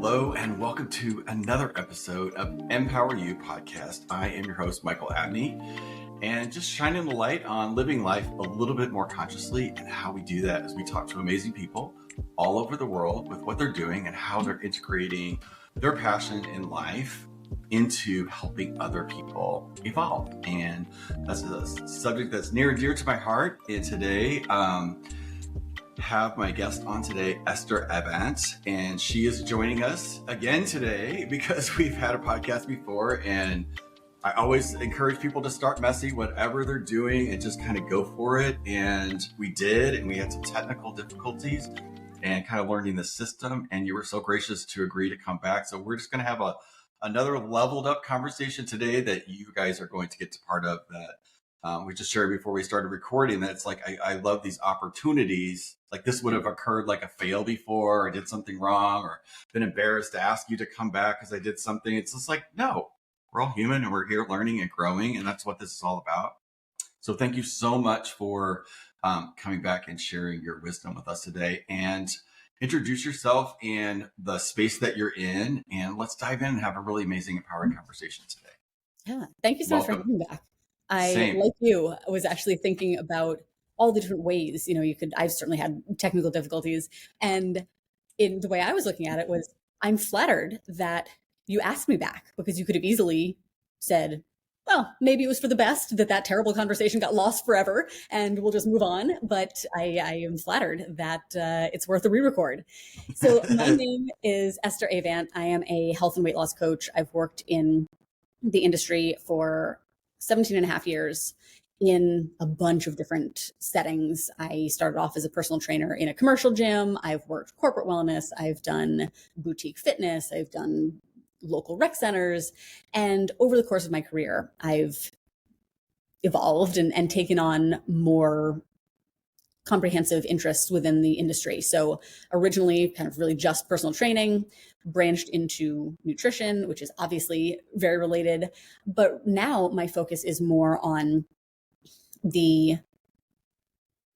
Hello, and welcome to another episode of Empower You podcast. I am your host, Michael Abney, and just shining the light on living life a little bit more consciously, and how we do that as we talk to amazing people all over the world with what they're doing and how they're integrating their passion in life into helping other people evolve. And that's a subject that's near and dear to my heart. And today, have my guest on today, Esther Avant, and she is joining us again today because we've had a podcast before, and I always encourage people to start messy, whatever they're doing, and just kind of go for it. And we did, and we had some technical difficulties and kind of learning the system, and you were so gracious to agree to come back. So we're just going to have another leveled up conversation today that you guys are going to get to part of that. We just shared before we started recording that it's like, I love these opportunities. Like this would have occurred like a fail before, or I did something wrong, or been embarrassed to ask you to come back because I did something. It's just like, no, we're all human and we're here learning and growing. And that's what this is all about. So thank you so much for coming back and sharing your wisdom with us today, and introduce yourself and the space that you're in. And let's dive in and have a really amazing, empowering conversation today. Yeah. Thank you so much for having me back. Same. Like you, was actually thinking about all the different ways, I've certainly had technical difficulties. And in the way I was looking at it was, I'm flattered that you asked me back, because you could have easily said, well, maybe it was for the best that terrible conversation got lost forever and we'll just move on. But I am flattered that it's worth a re-record. So my name is Esther Avant. I am a health and weight loss coach. I've worked in the industry for 17 and a half years in a bunch of different settings. I started off as a personal trainer in a commercial gym. I've worked corporate wellness. I've done boutique fitness. I've done local rec centers. And over the course of my career, I've evolved and taken on more comprehensive interests within the industry. So originally kind of really just personal training, branched into nutrition, which is obviously very related. But now my focus is more on the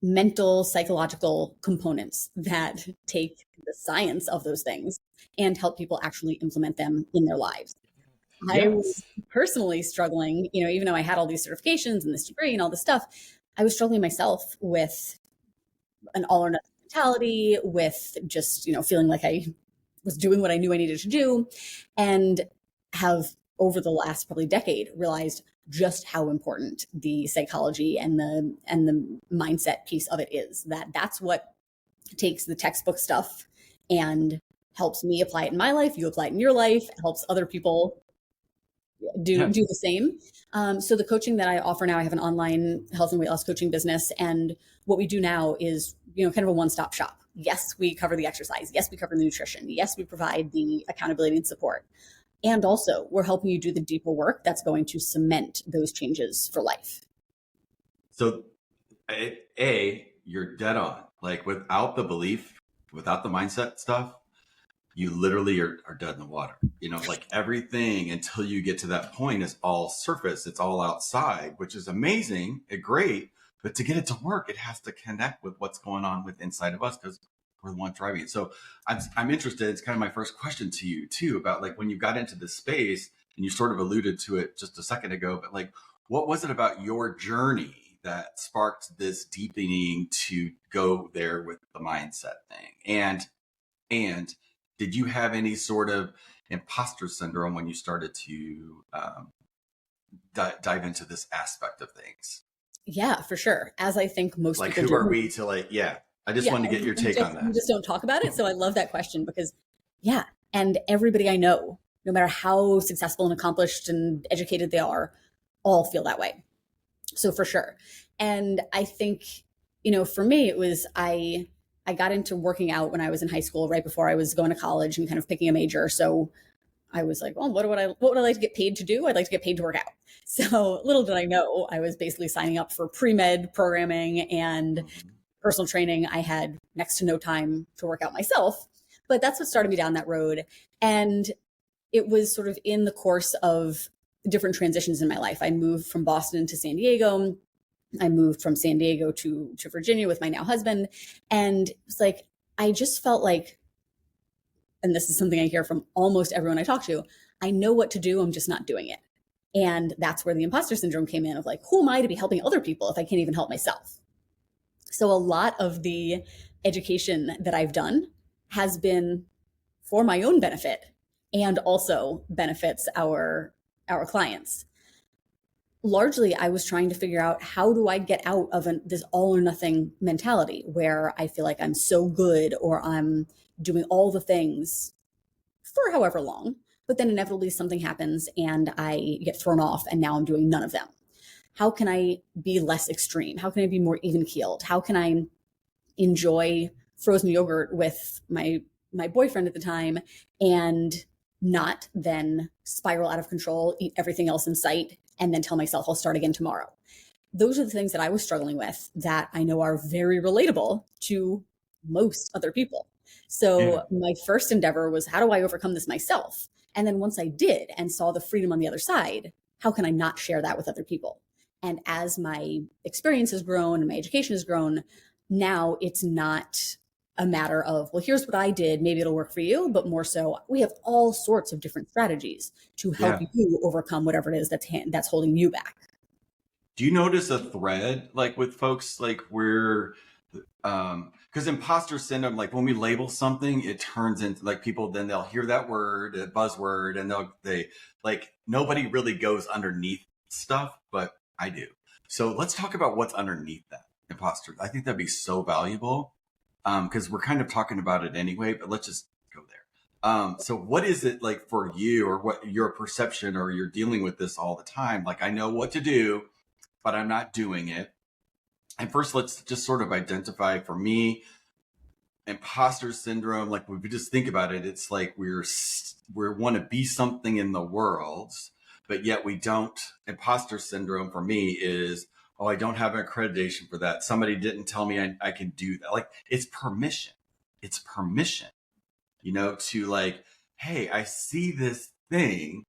mental, psychological components that take the science of those things and help people actually implement them in their lives. Yes. I was personally struggling, even though I had all these certifications and this degree and all this stuff, I was struggling myself with an all or nothing mentality, with just, feeling like I was doing what I knew I needed to do, and have over the last probably decade realized just how important the psychology and the mindset piece of it is. That's what takes the textbook stuff and helps me apply it in my life. You apply it in your life, it helps other people do the same. So the coaching that I offer now, I have an online health and weight loss coaching business. And what we do now is, kind of a one-stop shop. Yes, we cover the exercise. Yes, we cover the nutrition. Yes, we provide the accountability and support. And also we're helping you do the deeper work that's going to cement those changes for life. So you're dead on. Like without the belief, without the mindset stuff, you literally are dead in the water. Like everything until you get to that point is all surface. It's all outside, which is amazing and great. But to get it to work, it has to connect with what's going on with inside of us, because we're the one driving it. So I'm interested. It's kind of my first question to you too, about like when you got into this space, and you sort of alluded to it just a second ago, but like, what was it about your journey that sparked this deepening to go there with the mindset thing? And did you have any sort of imposter syndrome when you started to dive into this aspect of things? Yeah, for sure. As I think most like, people who are we to like, I just wanted to get your take on that. We just don't talk about it. So I love that question because and everybody I know, no matter how successful and accomplished and educated they are, all feel that way. So for sure. And I think, for me, it was, I got into working out when I was in high school, right before I was going to college and kind of picking a major. So I was like, well, what would I like to get paid to do? I'd like to get paid to work out. So little did I know, I was basically signing up for pre-med programming and personal training. I had next to no time to work out myself, but that's what started me down that road. And it was sort of in the course of different transitions in my life. I moved from Boston to San Diego. I moved from San Diego to Virginia with my now husband. And it was like, I just felt like and this is something I hear from almost everyone I talk to, I know what to do, I'm just not doing it. And that's where the imposter syndrome came in of like, who am I to be helping other people if I can't even help myself? So a lot of the education that I've done has been for my own benefit and also benefits our clients. Largely, I was trying to figure out, how do I get out of this all or nothing mentality where I feel like I'm so good or I'm doing all the things for however long, but then inevitably something happens and I get thrown off and now I'm doing none of them. How can I be less extreme? How can I be more even keeled? How can I enjoy frozen yogurt with my boyfriend at the time and not then spiral out of control, eat everything else in sight, and then tell myself I'll start again tomorrow? Those are the things that I was struggling with that I know are very relatable to most other people. So my first endeavor was, how do I overcome this myself? And then once I did and saw the freedom on the other side, how can I not share that with other people? And as my experience has grown and my education has grown, now it's not a matter of, well, here's what I did, maybe it'll work for you, but more so, we have all sorts of different strategies to help you overcome whatever it is that's holding you back. Do you notice a thread like with folks, like where, because imposter syndrome, like when we label something, it turns into like people, then they'll hear that word, a buzzword, and they like, nobody really goes underneath stuff, but I do. So let's talk about what's underneath that imposter. I think that'd be so valuable, because we're kind of talking about it anyway, but let's just go there. So what is it like for you, or what your perception, or you're dealing with this all the time? Like, I know what to do, but I'm not doing it. And first, let's just sort of identify, for me, imposter syndrome. Like, if we just think about it, it's like we want to be something in the world, but yet we don't. Imposter syndrome for me is, oh, I don't have an accreditation for that. Somebody didn't tell me I can do that. Like, it's permission. It's permission, to like, hey, I see this thing,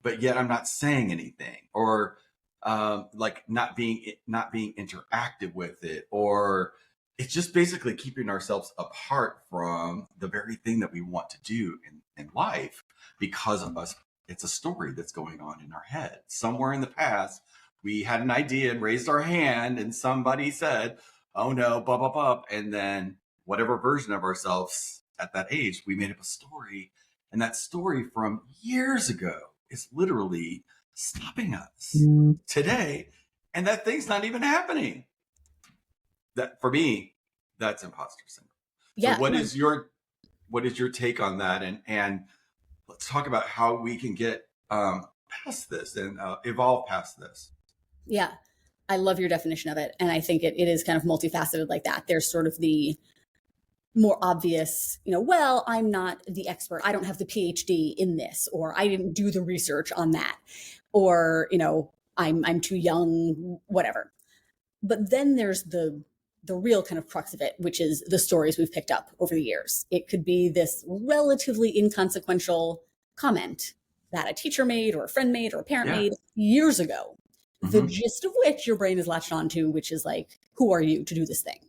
but yet I'm not saying anything, or like not being interactive with it, or it's just basically keeping ourselves apart from the very thing that we want to do in life because of us. It's a story that's going on in our head. Somewhere in the past, we had an idea and raised our hand and somebody said, oh no, blah, blah, blah. And then whatever version of ourselves at that age, we made up a story. And that story from years ago is literally stopping us today. And that thing's not even happening. That, for me, that's imposter syndrome. Yeah. So what is your take on that? And let's talk about how we can get past this and evolve past this. Yeah, I love your definition of it. And I think it is kind of multifaceted like that. There's sort of the more obvious, well, I'm not the expert. I don't have the PhD in this, or I didn't do the research on that, or, I'm too young, whatever. But then there's the real kind of crux of it, which is the stories we've picked up over the years. It could be this relatively inconsequential comment that a teacher made, or a friend made, or a parent made years ago, the gist of which your brain is latched onto, which is like, who are you to do this thing?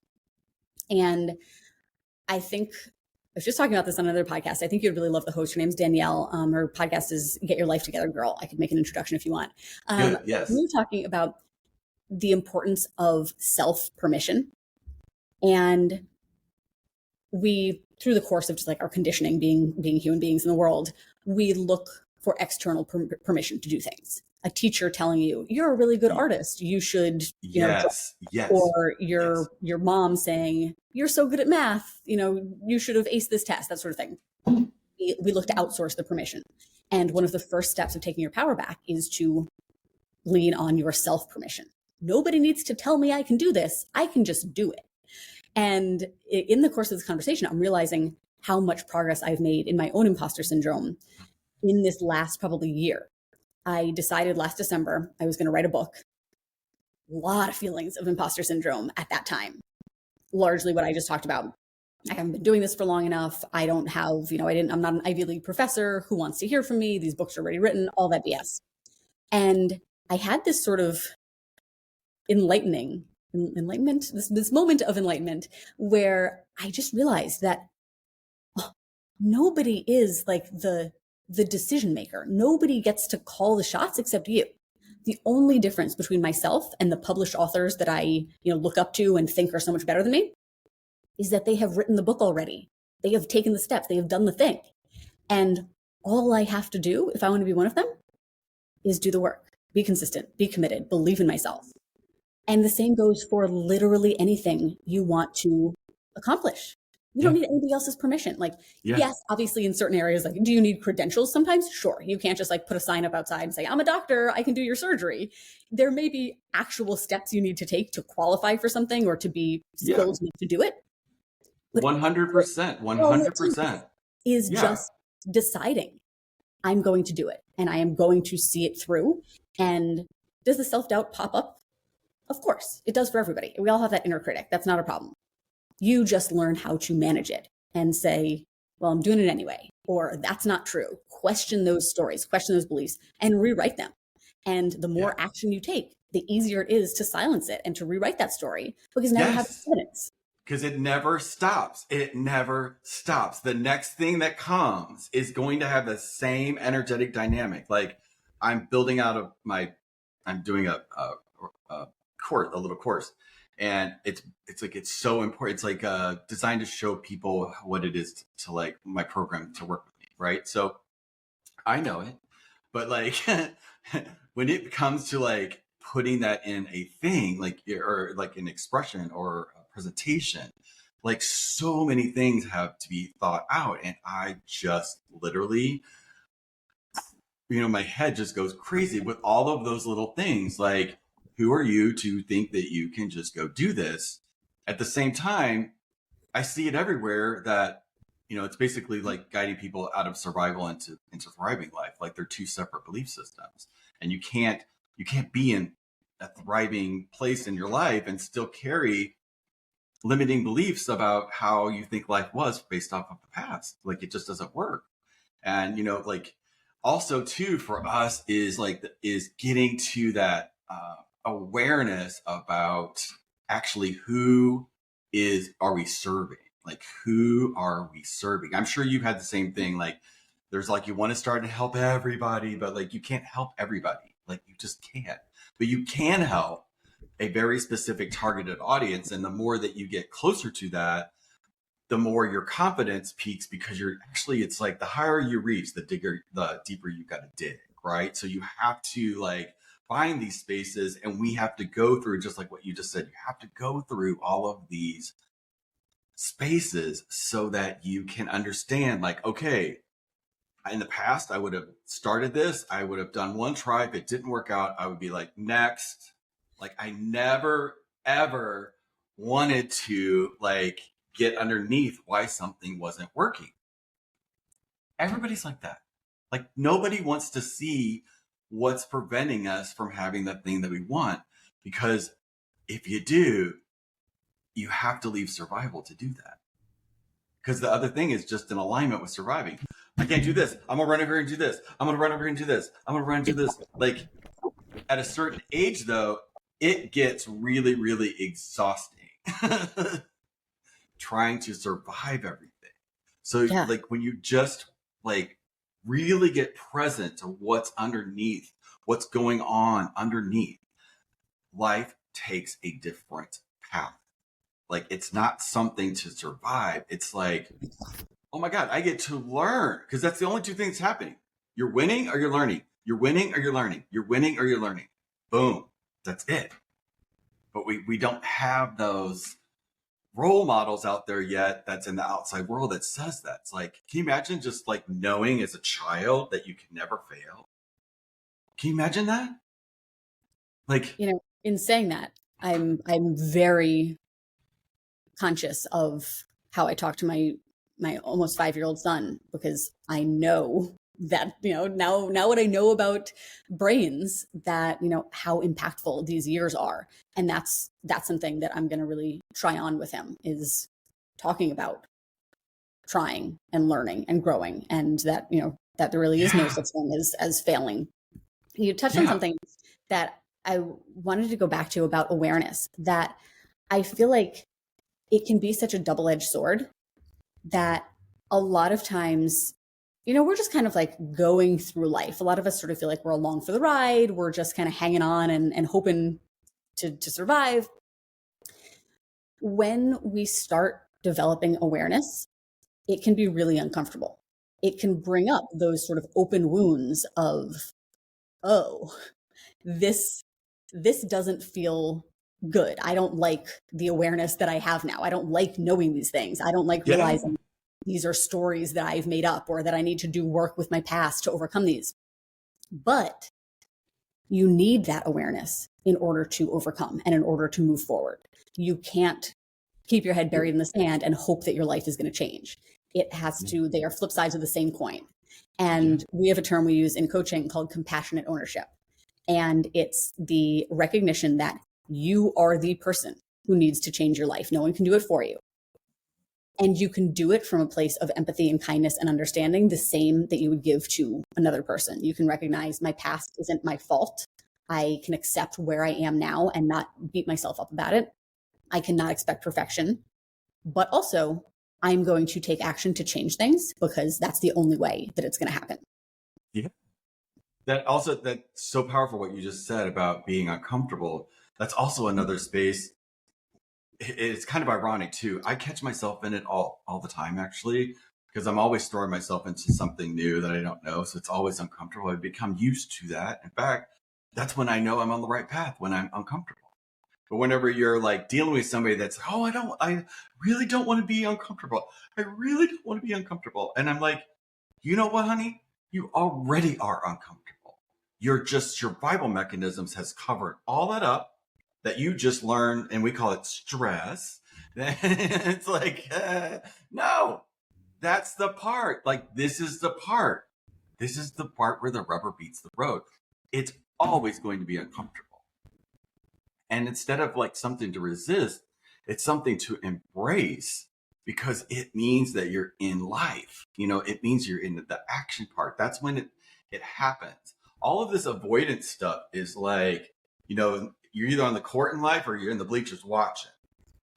And I think I was just talking about this on another podcast. I think you'd really love the host. Her name's Danielle. Her podcast is Get Your Life Together, Girl. I could make an introduction if you want. Yes. We were talking about the importance of self-permission. And we, through the course of just like our conditioning, being human beings in the world, we look for external permission to do things. A teacher telling you, you're a really good artist, you should, yes. Or your mom saying, you're so good at math, you should have aced this test, that sort of thing. We look to outsource the permission. And one of the first steps of taking your power back is to lean on your self-permission. Nobody needs to tell me I can do this. I can just do it. And in the course of this conversation, I'm realizing how much progress I've made in my own imposter syndrome in this last probably year. I decided last December I was going to write a book. A lot of feelings of imposter syndrome at that time. Largely what I just talked about. I haven't been doing this for long enough. I don't have, I'm not an Ivy League professor. Who wants to hear from me? These books are already written, all that BS. And I had this sort of enlightenment, this moment of enlightenment where I just realized that nobody is like the decision maker. Nobody gets to call the shots except you. The only difference between myself and the published authors that I, look up to and think are so much better than me is that they have written the book already. They have taken the steps, they have done the thing. And all I have to do, if I want to be one of them, is do the work, be consistent, be committed, believe in myself. And the same goes for literally anything you want to accomplish. You don't need anybody else's permission. Like, yes, obviously in certain areas, like, do you need credentials sometimes? Sure. You can't just like put a sign up outside and say, I'm a doctor, I can do your surgery. There may be actual steps you need to take to qualify for something or to be skilled enough to do it. 100%, 100%. Is just deciding I'm going to do it and I am going to see it through. And does the self-doubt pop up? Of course, it does for everybody. We all have that inner critic. That's not a problem. You just learn how to manage it and say, well, I'm doing it anyway, or that's not true. Question those stories, question those beliefs, and rewrite them. And the more action you take, the easier it is to silence it and to rewrite that story, because now you have evidence. Because it never stops. It never stops. The next thing that comes is going to have the same energetic dynamic. Like I'm building out I'm doing a little course. And it's so important. It's like designed to show people what it is to like my program to work with me, right? So I know it, but like when it comes to like putting that in a thing, like or like an expression or a presentation, like so many things have to be thought out, and I just literally, my head just goes crazy with all of those little things, like. Who are you to think that you can just go do this? At the same time, I see it everywhere that, it's basically like guiding people out of survival into thriving life. Like they're two separate belief systems. And you can't be in a thriving place in your life and still carry limiting beliefs about how you think life was based off of the past. Like it just doesn't work. And, like also too, for us is getting to that, awareness about actually are we serving? Like, who are we serving? I'm sure you've had the same thing. Like, there's like, you want to start to help everybody, but like, you can't help everybody. Like, you just can't. But you can help a very specific targeted audience. And the more that you get closer to that, the more your confidence peaks, because it's like the higher you reach, the deeper you got to dig, right? So you have to like, find these spaces, and we have to go through, just like what you just said, you have to go through all of these spaces so that you can understand, like, okay, in the past, I would have started this, I would have done one try. If it didn't work out, I would be like, next. Like, I never, ever wanted to like get underneath why something wasn't working. Everybody's like that. Like, nobody wants to see what's preventing us from having that thing that we want. Because if you do, you have to leave survival to do that. Because the other thing is just in alignment with surviving. I can't do this. I'm gonna run over here and do this. I'm gonna run over here and do this. I'm gonna run and do this. Like at a certain age though, it gets really, really exhausting trying to survive everything. So like when you just like really get present to what's underneath, what's going on underneath, life takes a different path. Like it's not something to survive. It's like, oh my God, I get to learn, because that's the only two things happening. You're winning or you're learning. You're winning or you're learning. You're winning or you're learning. Boom. That's it. But we don't have those role models out there yet that's in the outside world that says that. It's like, can you imagine just like knowing as a child that you can never fail? Can you imagine that? Like, in saying that, I'm very conscious of how I talk to my almost 5-year-old son, because I know that, now what I know about brains, that, how impactful these years are. And that's something that I'm going to really try on with him, is talking about trying and learning and growing, and that, that there really is no such thing as failing. You touched on something that I wanted to go back to about awareness, that I feel like it can be such a double-edged sword, that a lot of times, we're just kind of like going through life. A lot of us sort of feel like we're along for the ride. We're just kind of hanging on and hoping to survive. When we start developing awareness, it can be really uncomfortable. It can bring up those sort of open wounds of, oh, this doesn't feel good. I don't like the awareness that I have now. I don't like knowing these things. I don't like Yeah. realizing these are stories that I've made up or that I need to do work with my past to overcome these. But you need that awareness in order to overcome and in order to move forward. You can't keep your head buried in the sand and hope that your life is going to change. It has to, they are flip sides of the same coin. And we have a term we use in coaching called compassionate ownership. And it's the recognition that you are the person who needs to change your life. No one can do it for you. And you can do it from a place of empathy and kindness and understanding, the same that you would give to another person. You can recognize my past isn't my fault. I can accept where I am now and not beat myself up about it. I cannot expect perfection, but also I'm going to take action to change things because that's the only way that it's going to happen. Yeah. That's so powerful what you just said about being uncomfortable. That's also another space. It's kind of ironic too. I catch myself in it all the time, actually, because I'm always throwing myself into something new that I don't know. So it's always uncomfortable. I've become used to that. In fact, that's when I know I'm on the right path, when I'm uncomfortable. But whenever you're like dealing with somebody that's, oh, I really don't want to be uncomfortable. I really don't want to be uncomfortable. And I'm like, you know what, honey? You already are uncomfortable. Your survival mechanisms has covered all that up that you just learned, and we call it stress. It's like, no, that's the part. Like, this is the part. This is the part where the rubber meets the road. It's always going to be uncomfortable. And instead of like something to resist, it's something to embrace because it means that you're in life. It means you're in the action part. That's when it happens. All of this avoidance stuff is like, you're either on the court in life or you're in the bleachers watching.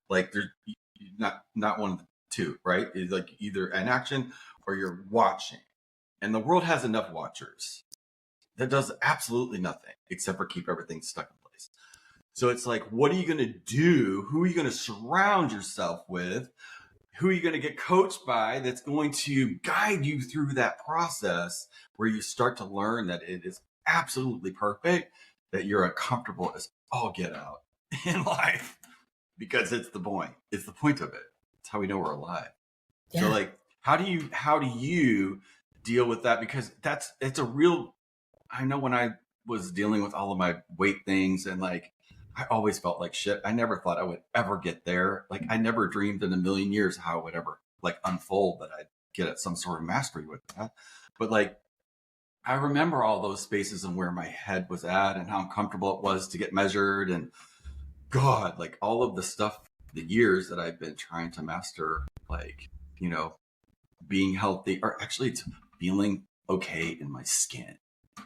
Like there's not one of the two, right? It's like either an action or you're watching. And the world has enough watchers that does absolutely nothing except for keep everything stuck in place. So it's like, what are you going to do? Who are you going to surround yourself with? Who are you going to get coached by that's going to guide you through that process where you start to learn that it is absolutely perfect, that you're uncomfortable as all get out in life, because it's the point. It's the point of it. It's how we know we're alive. Yeah. So like, how do you deal with that? Because it's a real, I know when I was dealing with all of my weight things and like, I always felt like shit. I never thought I would ever get there. Like I never dreamed in a million years how it would ever like unfold that I'd get at some sort of mastery with that. But like, I remember all those spaces and where my head was at and how uncomfortable it was to get measured and God, like all of the stuff, the years that I've been trying to master, like, being healthy, or actually it's feeling okay in my skin.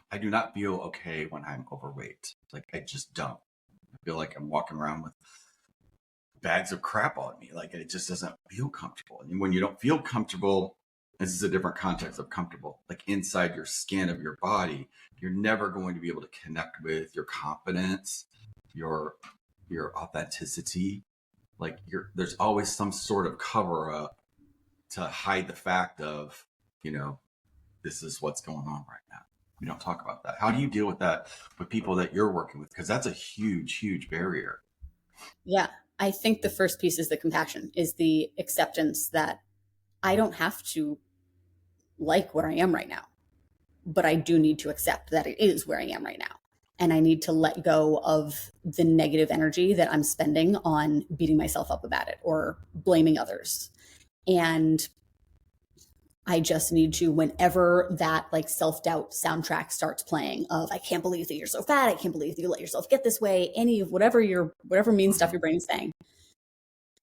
I do not feel okay when I'm overweight. Like I just don't. I feel like I'm walking around with bags of crap on me. Like it just doesn't feel comfortable. And when you don't feel comfortable, this is a different context of comfortable, like inside your skin of your body, you're never going to be able to connect with your confidence, your authenticity. Like there's always some sort of cover up to hide the fact of, this is what's going on right now. We don't talk about that. How do you deal with that with people that you're working with? Because that's a huge, huge barrier. Yeah. I think the first piece is the compassion, is the acceptance that I don't have to like where I am right now, but I do need to accept that it is where I am right now. And I need to let go of the negative energy that I'm spending on beating myself up about it or blaming others. And I just need to, whenever that like self-doubt soundtrack starts playing of, I can't believe that you're so fat, I can't believe that you let yourself get this way, any of whatever mean stuff your brain is saying,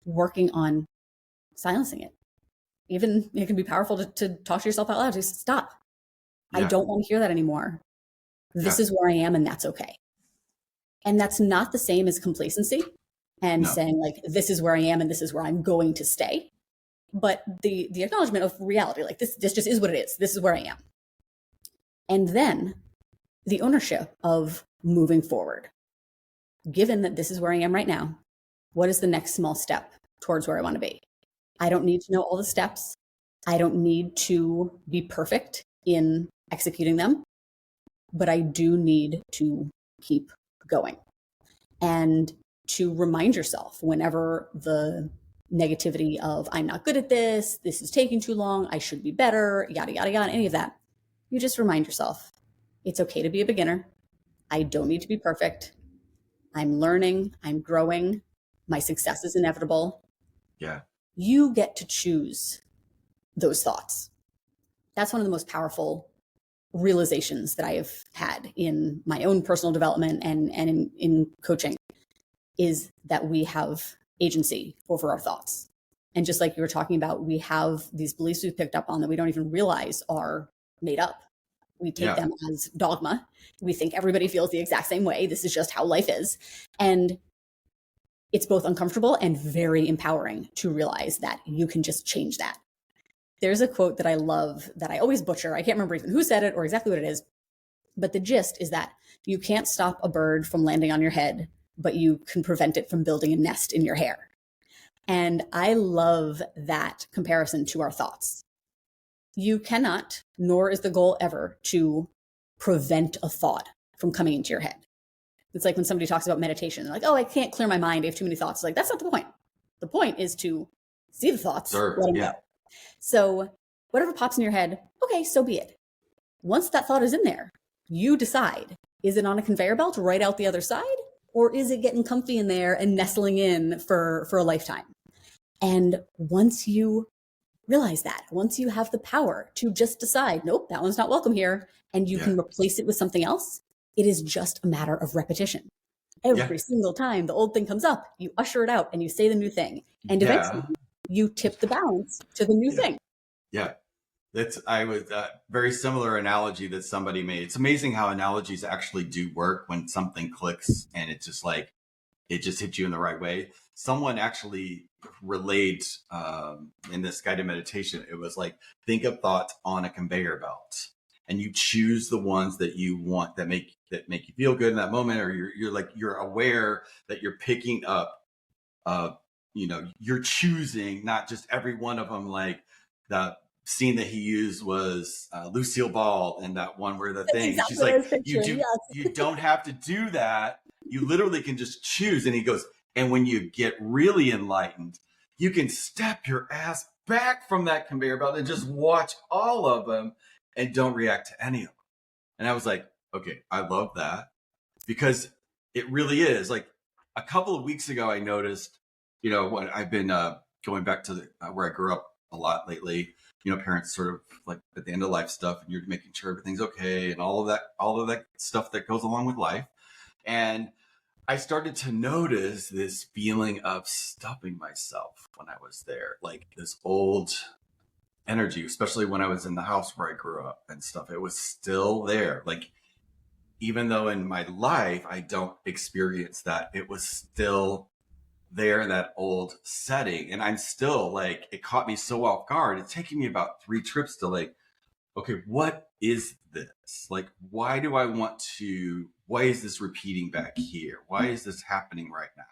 working on silencing it. Even it can be powerful to talk to yourself out loud. Just stop. Yeah. I don't want to hear that anymore. This is where I am and that's okay. And that's not the same as complacency and saying like, this is where I am and this is where I'm going to stay. but the acknowledgement of reality, like this just is what it is. This is where I am. And then the ownership of moving forward. Given that this is where I am right now, what is the next small step towards where I want to be? I don't need to know all the steps. I don't need to be perfect in executing them, but I do need to keep going. And to remind yourself whenever the negativity of I'm not good at this is taking too long, I should be better, yada, yada, yada, any of that, you just remind yourself, it's okay to be a beginner. I don't need to be perfect. I'm learning, I'm growing. My success is inevitable. Yeah. You get to choose those thoughts. That's one of the most powerful realizations that I have had in my own personal development and in coaching, is that we have agency over our thoughts. And just like you were talking about, we have these beliefs we've picked up on that we don't even realize are made up. We take them as dogma. We think everybody feels the exact same way. This is just how life is. And it's both uncomfortable and very empowering to realize that you can just change that. There's a quote that I love that I always butcher. I can't remember even who said it or exactly what it is, but the gist is that you can't stop a bird from landing on your head, but you can prevent it from building a nest in your hair. And I love that comparison to our thoughts. You cannot, nor is the goal ever, to prevent a thought from coming into your head. It's like when somebody talks about meditation, they're like, oh, I can't clear my mind, I have too many thoughts. Like, that's not the point. The point is to see the thoughts, let them go. So whatever pops in your head, okay, so be it. Once that thought is in there, you decide, is it on a conveyor belt right out the other side? Or is it getting comfy in there and nestling in for a lifetime? And once you realize that, once you have the power to just decide, nope, that one's not welcome here, and you can replace it with something else, it is just a matter of repetition. Every single time the old thing comes up, you usher it out and you say the new thing. And eventually you tip the balance to the new thing. Yeah. I was very similar analogy that somebody made. It's amazing how analogies actually do work when something clicks and it's just like, it just hits you in the right way. Someone actually relayed in this guided meditation, it was like, think of thoughts on a conveyor belt, and you choose the ones that you want that make you feel good in that moment, or you're aware that you're picking up, you're choosing not just every one of them. Like the scene that he used was Lucille Ball, and that one where the thing, exactly, she's like, you don't have to do that. You literally can just choose. And he goes, and when you get really enlightened, you can step your ass back from that conveyor belt and just watch all of them and don't react to any of them. And I was like, okay, I love that, because it really is. Like a couple of weeks ago, I noticed, when I've been going back to where I grew up a lot lately, parents sort of like at the end of life stuff, and you're making sure everything's okay and all of that stuff that goes along with life. And I started to notice this feeling of stopping myself when I was there, like this old energy, especially when I was in the house where I grew up and stuff. It was still there. Like, even though in my life I don't experience that, it was still there in that old setting. And I'm still like, it caught me so off guard. It's taking me about 3 trips to like, okay, what is this? Like, why is this repeating back here? Why is this happening right now?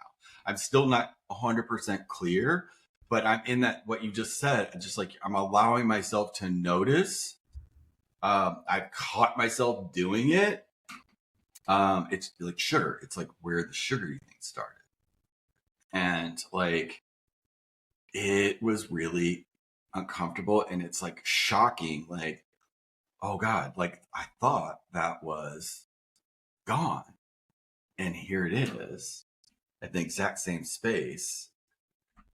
I'm still not 100% clear, but I'm in that, what you just said, just like, I'm allowing myself to notice. I've caught myself doing it. It's like sugar. It's like where the sugary thing started. And like, it was really uncomfortable, and it's like shocking. Like, oh God, like I thought that was gone, and here it is at the exact same space.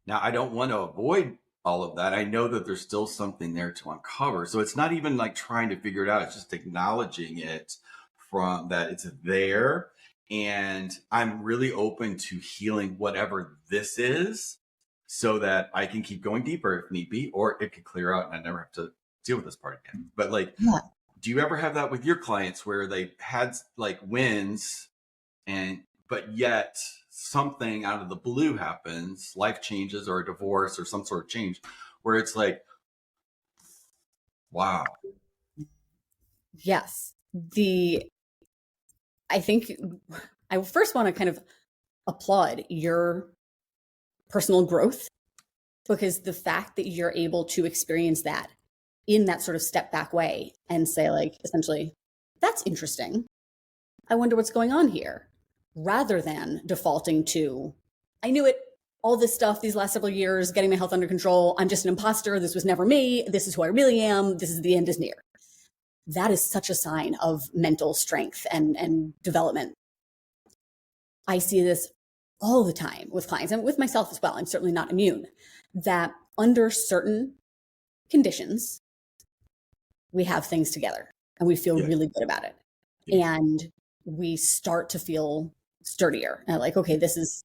Now, I don't want to avoid all of that. I know that there's still something there to uncover. So it's not even like trying to figure it out. It's just acknowledging it, from that it's there. And I'm really open to healing whatever this is, so that I can keep going deeper if need be, or it could clear out and I never have to deal with this part again. But like, do you ever have that with your clients where they had like wins, but yet something out of the blue happens, life changes or a divorce or some sort of change where it's like, wow. Yes. I think I first want to kind of applaud your personal growth, because the fact that you're able to experience that in that sort of step back way and say, like, essentially, that's interesting. I wonder what's going on here, rather than defaulting to, I knew it, all this stuff these last several years, getting my health under control. I'm just an imposter. This was never me. This is who I really am. This is, the end is near. That is such a sign of mental strength and development. I see this all the time with clients and with myself as well. I'm certainly not immune. That under certain conditions, we have things together and we feel really good about it. And we start to feel sturdier. And like, okay, this is,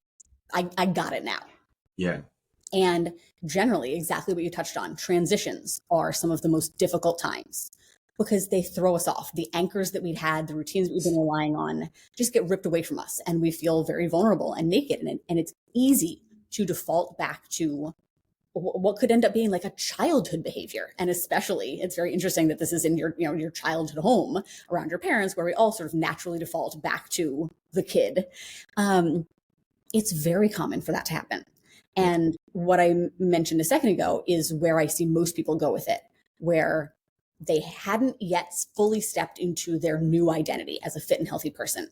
I got it now. Yeah. And generally, exactly what you touched on, transitions are some of the most difficult times, because they throw us off. The anchors that we'd had, the routines that we've been relying on, just get ripped away from us, and we feel very vulnerable and naked. And it's easy to default back to what could end up being like a childhood behavior. And especially, it's very interesting that this is in your childhood home around your parents, where we all sort of naturally default back to the kid. It's very common for that to happen. And what I mentioned a second ago is where I see most people go with it, where they hadn't yet fully stepped into their new identity as a fit and healthy person.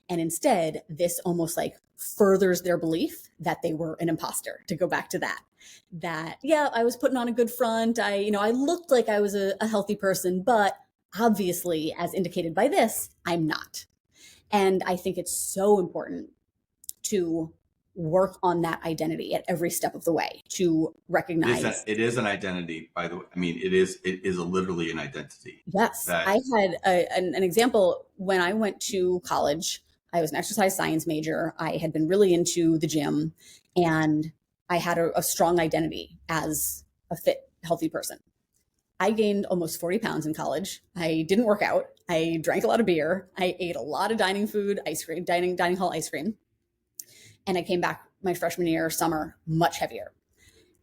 And instead, this almost like furthers their belief that they were an imposter, to go back to that, yeah, I was putting on a good front. I looked like I was a healthy person, but obviously, as indicated by this, I'm not. And I think it's so important to work on that identity at every step of the way, to recognize it is an identity, by the way. I mean, it is literally an identity. Yes. I had an example when I went to college. I was an exercise science major. I had been really into the gym, and I had a strong identity as a fit, healthy person. I gained almost 40 pounds in college. I didn't work out. I drank a lot of beer. I ate a lot of dining food, ice cream, dining hall ice cream. And I came back my freshman year, summer, much heavier.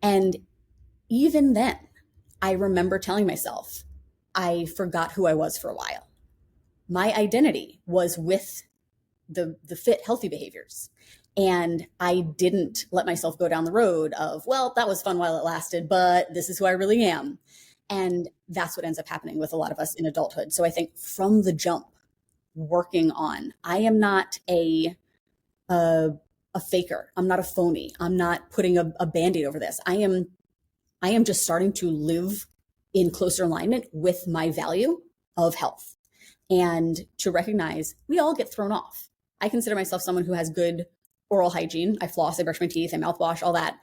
And even then, I remember telling myself, I forgot who I was for a while. My identity was with the fit, healthy behaviors. And I didn't let myself go down the road of, well, that was fun while it lasted, but this is who I really am. And that's what ends up happening with a lot of us in adulthood. So I think from the jump, working on, I am not a faker. I'm not a phony. I'm not putting a Band-Aid over this. I am just starting to live in closer alignment with my value of health, and to recognize we all get thrown off. I consider myself someone who has good oral hygiene. I floss, I brush my teeth, I mouthwash, all that.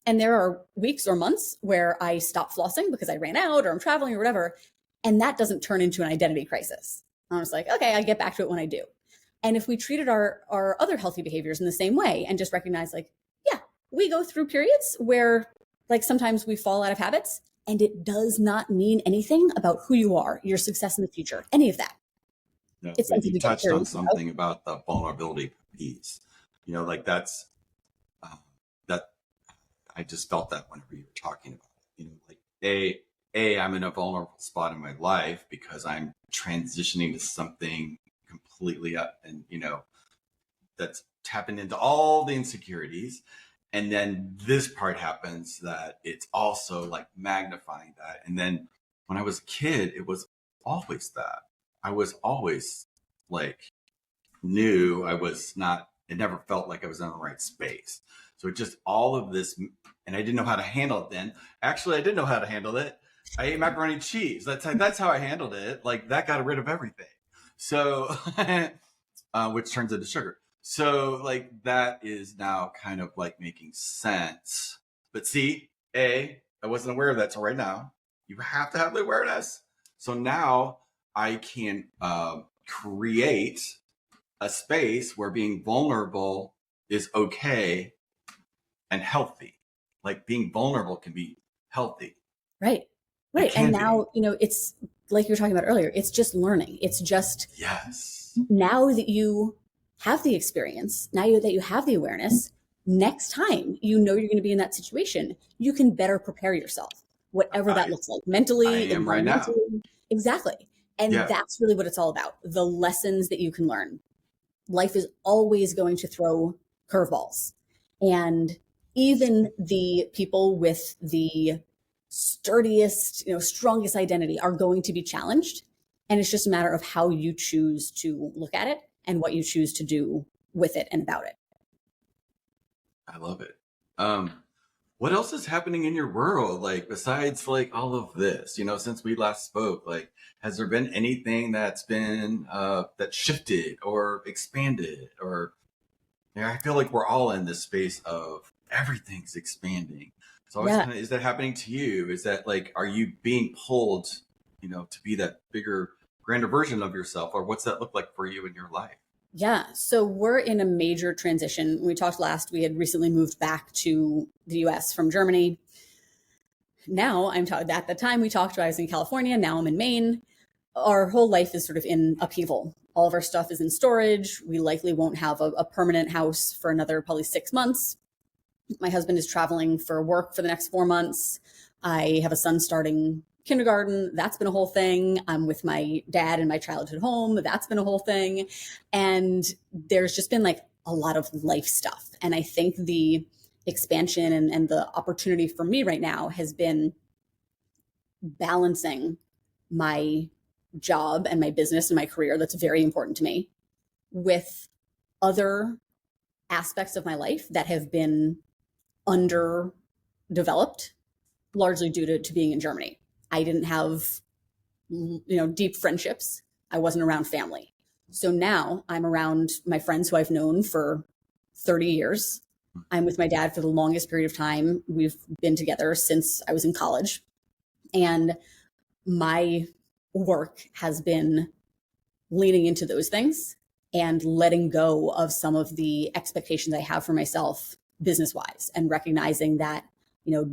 And there are weeks or months where I stop flossing because I ran out or I'm traveling or whatever. And that doesn't turn into an identity crisis. I'm just like, okay, I get back to it when I do. And if we treated our other healthy behaviors in the same way and just recognize, like, yeah, we go through periods where, like, sometimes we fall out of habits, and it does not mean anything about who you are, your success in the future, any of that. No, it's something you touched on something about the vulnerability piece. Like that's that I just felt that whenever you were talking about it. Like I'm in a vulnerable spot in my life because I'm transitioning to something completely up, and that's tapping into all the insecurities. And then this part happens that it's also like magnifying that. And then when I was a kid, it was always that. I was always like, knew I was not, it never felt like I was in the right space. So it just all of this, and I didn't know how to handle it then. Actually, I didn't know how to handle it. I ate macaroni and cheese. That's how I handled it. Like that got rid of everything. So, which turns into sugar. So like that is now kind of like making sense. But see, I wasn't aware of that till right now. You have to have the awareness. So now I can create a space where being vulnerable is okay and healthy. Like being vulnerable can be healthy. Right. And now, it's like you were talking about earlier, it's just learning. It's just, yes. Now that you have the experience, now that you have the awareness, next time you know you're going to be in that situation, you can better prepare yourself, whatever that I looks like, I mentally, am right now. environmentally. Exactly. And Yeah, that's really what it's all about, the lessons that you can learn. Life is always going to throw curveballs. And even the people with the sturdiest, strongest identity are going to be challenged. And it's just a matter of how you choose to look at it and what you choose to do with it and about it. I love it. What else is happening in your world, like besides like all of this? Since we last spoke, like has there been anything that's been that shifted or expanded? Or I feel like we're all in this space of everything's expanding. So always Yeah. kind of, is that happening to you? Is that like, are you being pulled, to be that bigger, grander version of yourself, or what's that look like for you in your life? Yeah. So we're in a major transition. When we talked last, we had recently moved back to the US from Germany. Now at the time we talked, I was in California. Now I'm in Maine. Our whole life is sort of in upheaval. All of our stuff is in storage. We likely won't have a permanent house for another probably 6 months. My husband is traveling for work for the next 4 months. I have a son starting kindergarten. That's been a whole thing. I'm with my dad in my childhood home. That's been a whole thing. And there's just been like a lot of life stuff. And I think the expansion and the opportunity for me right now has been balancing my job and my business and my career that's very important to me with other aspects of my life that have been underdeveloped, largely due to being in Germany. I didn't have deep friendships. I wasn't around family. So now I'm around my friends who I've known for 30 years. I'm with my dad for the longest period of time. We've been together since I was in college. And my work has been leaning into those things and letting go of some of the expectations I have for myself business wise, and recognizing that,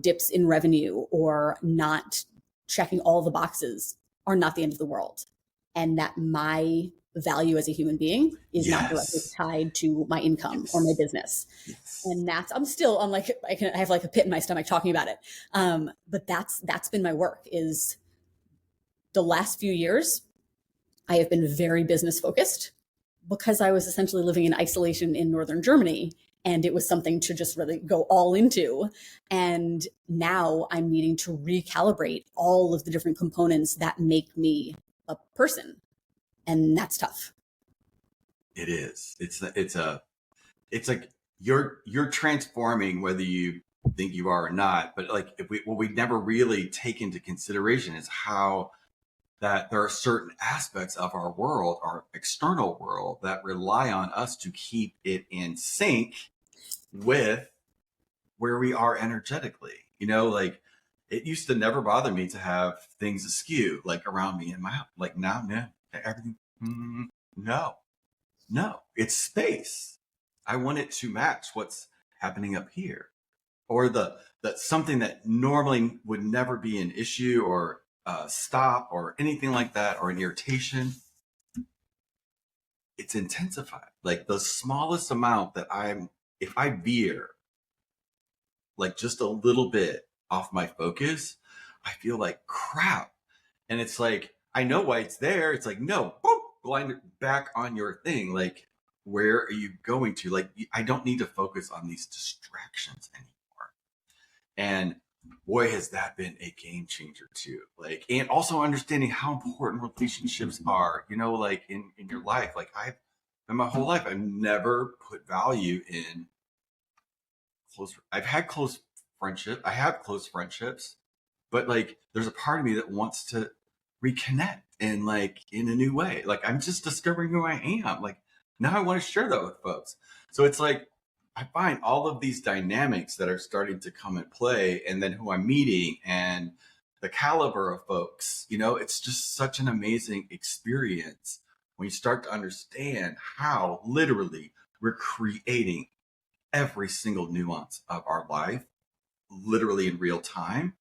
dips in revenue or not checking all the boxes are not the end of the world. And that my value as a human being is not directly Yes. tied to my income or my Yes. business. Yes. And I'm like, I have like a pit in my stomach talking about it. But that's been my work. Is the last few years I have been very business focused because I was essentially living in isolation in northern Germany, and it was something to just really go all into. And now I'm needing to recalibrate all of the different components that make me a person. And that's tough. It is. It's like you're transforming whether you think you are or not. But like what we never really take into consideration is how that there are certain aspects of our world, our external world, that rely on us to keep it in sync with where we are energetically. Like it used to never bother me to have things askew, like around me in my house. Like now, no, everything, no, no, it's space. I want it to match what's happening up here, or that something that normally would never be an issue or stop or anything like that, or an irritation. It's intensified. Like the smallest amount if I veer like just a little bit off my focus, I feel like crap. And it's like, I know why it's there. It's like, no, boom, blind back on your thing. Like, where are you going to? Like, I don't need to focus on these distractions anymore. And boy, has that been a game changer too. Like, and also understanding how important relationships are, like in your life. Like in my whole life, I've never put value in I've had close I have close friendships, but like there's a part of me that wants to reconnect and like in a new way. Like I'm just discovering who I am. Like now I want to share that with folks. So it's like I find all of these dynamics that are starting to come and play, and then who I'm meeting and the caliber of folks, it's just such an amazing experience when you start to understand how literally we're creating every single nuance of our life, literally in real time.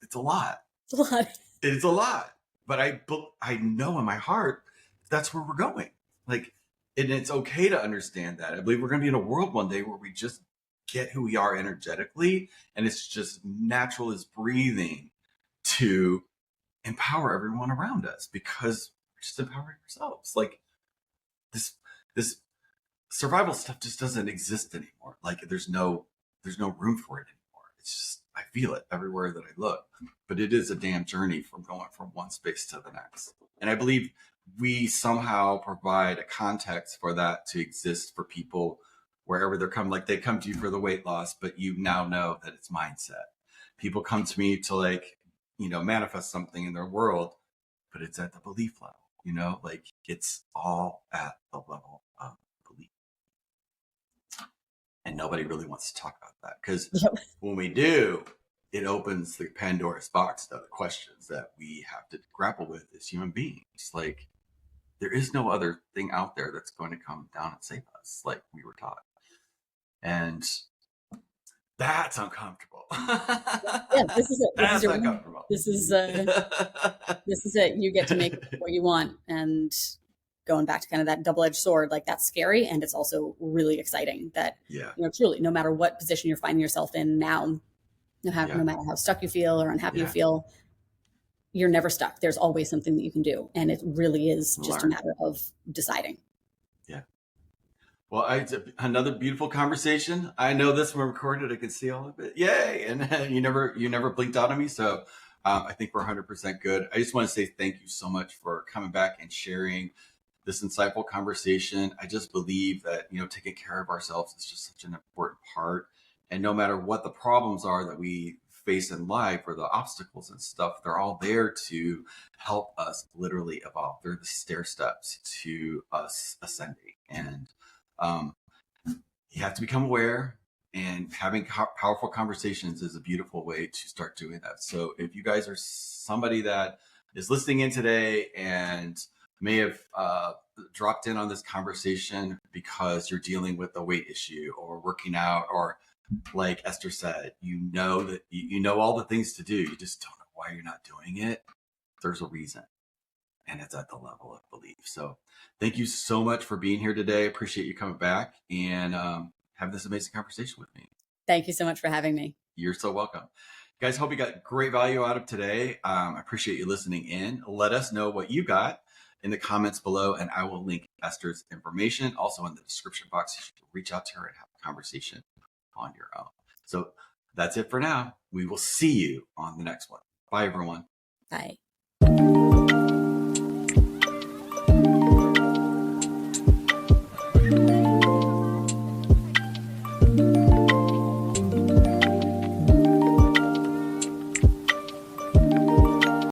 It's a lot. It's a lot. It's a lot. But I know in my heart that's where we're going. Like And it's okay to understand that. I believe we're going to be in a world one day where we just get who we are energetically, and it's just natural as breathing to empower everyone around us, because we're just empowering ourselves. Like this survival stuff just doesn't exist anymore. Like there's no room for it anymore. It's just, I feel it everywhere that I look. But it is a damn journey from going from one space to the next. And I believe we somehow provide a context for that to exist for people wherever they're coming. Like they come to you for the weight loss, but you now know that it's mindset. People come to me to like, manifest something in their world, but it's at the belief level, like it's all at the level of belief. And nobody really wants to talk about that, because when we do, it opens the Pandora's box of the questions that we have to grapple with as human beings. Like there is no other thing out there that's going to come down and save us like we were taught. And that's uncomfortable. Yeah, this is it. That's uncomfortable. This is it. You get to make what you want. And going back to kind of that double-edged sword, like that's scary. And it's also really exciting that, truly, no matter what position you're finding yourself in now, no matter how stuck you feel or unhappy you feel, you're never stuck. There's always something that you can do. And it really is just a matter of deciding. Yeah. Well, another beautiful conversation. I know this one recorded. I can see all of it. Yay. And you never blinked out on me. So I think we're 100% good. I just want to say thank you so much for coming back and sharing this insightful conversation. I just believe that, taking care of ourselves is just such an important part. And no matter what the problems are that we face in life or the obstacles and stuff, they're all there to help us literally evolve. They're the stair steps to us ascending. And you have to become aware, and having powerful conversations is a beautiful way to start doing that. So if you guys are somebody that is listening in today and may have dropped in on this conversation because you're dealing with a weight issue or working out, or like Esther said, that you know all the things to do, you just don't know why you're not doing it, there's a reason. And it's at the level of belief. So thank you so much for being here today. I appreciate you coming back and having this amazing conversation with me. Thank you so much for having me. You're so welcome. Guys, hope you got great value out of today. I appreciate you listening in. Let us know what you got in the comments below, and I will link Esther's information also in the description box. You should reach out to her and have a conversation on your own. So that's it for now. We will see you on the next one. Bye, everyone. Bye.